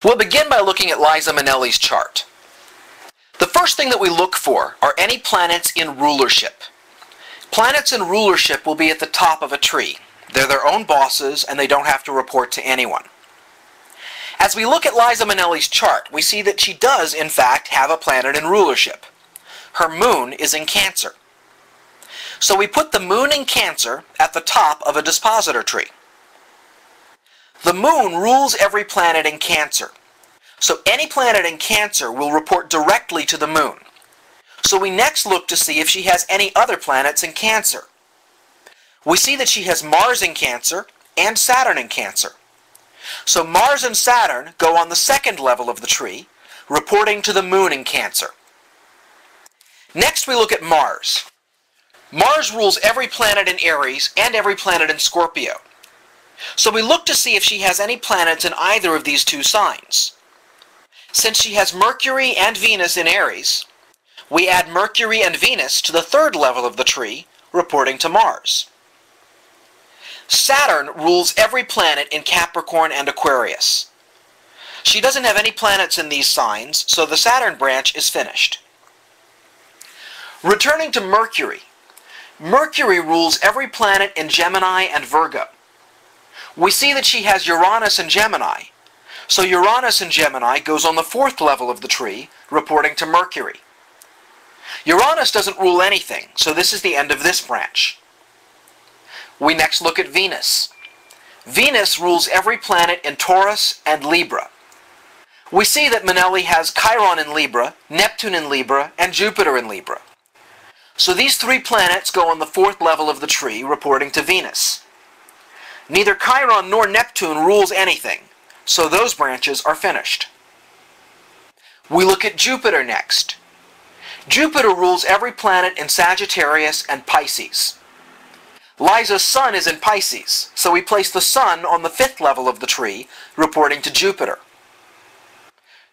We'll begin by looking at Liza Minnelli's chart. The first thing that we look for are any planets in rulership. Planets in rulership will be at the top of a tree. They're their own bosses and they don't have to report to anyone. As we look at Liza Minnelli's chart, we see that she does, in fact, have a planet in rulership. Her moon is in Cancer. So we put the moon in Cancer at the top of a dispositor tree. The moon rules every planet in Cancer. So any planet in Cancer will report directly to the moon. So we next look to see if she has any other planets in Cancer. We see that she has Mars in Cancer and Saturn in Cancer. So Mars and Saturn go on the second level of the tree, reporting to the moon in Cancer. Next we look at Mars. Mars rules every planet in Aries and every planet in Scorpio. So we look to see if she has any planets in either of these two signs. Since she has Mercury and Venus in Aries, we add Mercury and Venus to the third level of the tree, reporting to Mars. Saturn rules every planet in Capricorn and Aquarius. She doesn't have any planets in these signs, so the Saturn branch is finished. Returning to Mercury, Mercury rules every planet in Gemini and Virgo. We see that she has Uranus in Gemini, so Uranus in Gemini goes on the fourth level of the tree, reporting to Mercury. Uranus doesn't rule anything, so this is the end of this branch. We next look at Venus. Venus rules every planet in Taurus and Libra. We see that Minnelli has Chiron in Libra, Neptune in Libra, and Jupiter in Libra. So these three planets go on the fourth level of the tree, reporting to Venus. Neither Chiron nor Neptune rules anything, so those branches are finished. We look at Jupiter next. Jupiter rules every planet in Sagittarius and Pisces. Liza's Sun is in Pisces, so we place the Sun on the fifth level of the tree, reporting to Jupiter.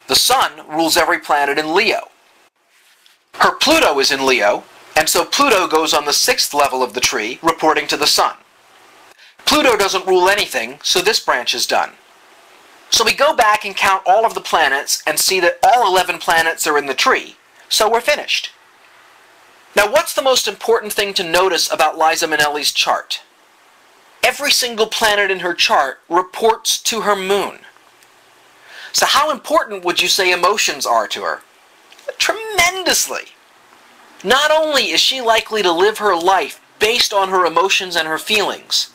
The Sun rules every planet in Leo. Her Pluto is in Leo, and so Pluto goes on the sixth level of the tree, reporting to the Sun. Pluto doesn't rule anything, so this branch is done. So we go back and count all of the planets and see that all 11 planets are in the tree, so we're finished. Now what's the most important thing to notice about Liza Minnelli's chart? Every single planet in her chart reports to her moon. So how important would you say emotions are to her? Tremendously! Not only is she likely to live her life based on her emotions and her feelings,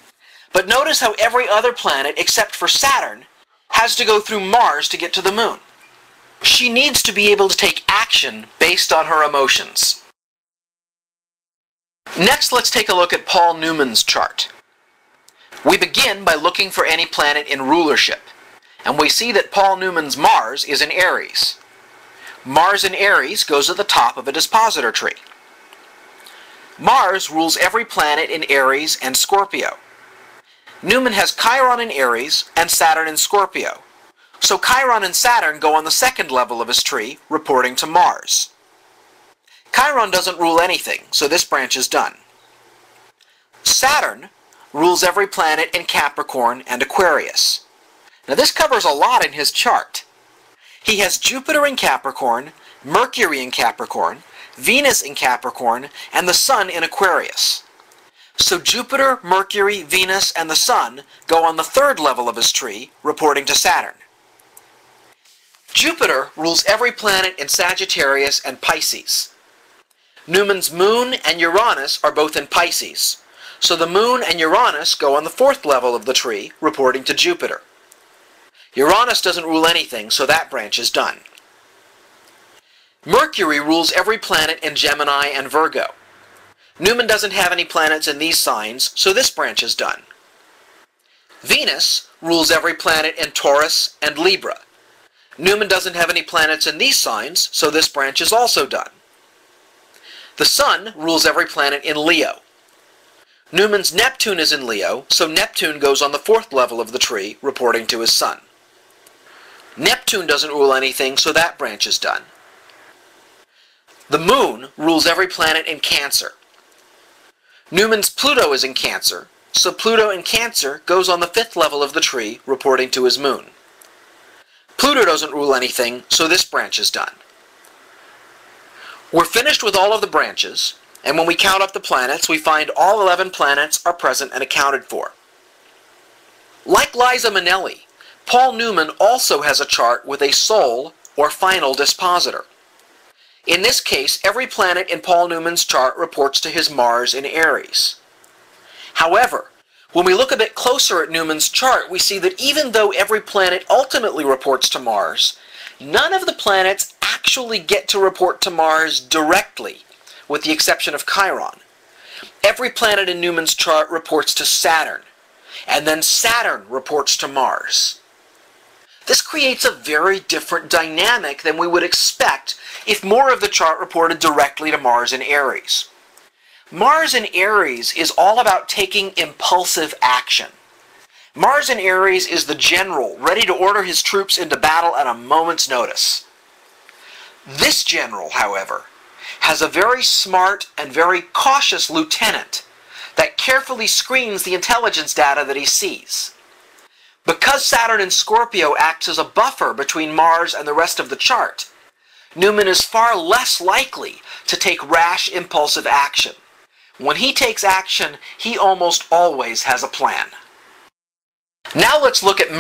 but notice how every other planet except for Saturn has to go through Mars to get to the moon. She needs to be able to take action based on her emotions. Next, let's take a look at Paul Newman's chart. We begin by looking for any planet in rulership, and we see that Paul Newman's Mars is in Aries. Mars in Aries goes at the top of a dispositor tree. Mars rules every planet in Aries and Scorpio. Newman has Chiron in Aries and Saturn in Scorpio, so Chiron and Saturn go on the second level of his tree, reporting to Mars. Chiron doesn't rule anything, so this branch is done. Saturn rules every planet in Capricorn and Aquarius. Now this covers a lot in his chart. He has Jupiter in Capricorn, Mercury in Capricorn, Venus in Capricorn, and the Sun in Aquarius. So Jupiter, Mercury, Venus, and the Sun go on the third level of his tree, reporting to Saturn. Jupiter rules every planet in Sagittarius and Pisces. Newman's Moon and Uranus are both in Pisces, so the Moon and Uranus go on the fourth level of the tree, reporting to Jupiter. Uranus doesn't rule anything, so that branch is done. Mercury rules every planet in Gemini and Virgo. Newman doesn't have any planets in these signs, so this branch is done. Venus rules every planet in Taurus and Libra. Newman doesn't have any planets in these signs, so this branch is also done. The Sun rules every planet in Leo. Newman's Neptune is in Leo, so Neptune goes on the fourth level of the tree, reporting to his Sun. Neptune doesn't rule anything, so that branch is done. The Moon rules every planet in Cancer. Newman's Pluto is in Cancer, so Pluto in Cancer goes on the fifth level of the tree, reporting to his moon. Pluto doesn't rule anything, so this branch is done. We're finished with all of the branches, and when we count up the planets, we find all 11 planets are present and accounted for. Like Liza Minnelli, Paul Newman also has a chart with a sole or final dispositor. In this case, every planet in Paul Newman's chart reports to his Mars in Aries. However, when we look a bit closer at Newman's chart, we see that even though every planet ultimately reports to Mars, none of the planets actually get to report to Mars directly, with the exception of Chiron. Every planet in Newman's chart reports to Saturn, and then Saturn reports to Mars. This creates a very different dynamic than we would expect if more of the chart reported directly to Mars in Aries. Mars in Aries is all about taking impulsive action. Mars in Aries is the general, ready to order his troops into battle at a moment's notice. This general, however, has a very smart and very cautious lieutenant that carefully screens the intelligence data that he sees. Because Saturn in Scorpio acts as a buffer between Mars and the rest of the chart, Newman is far less likely to take rash, impulsive action. When he takes action, he almost always has a plan. Now let's look at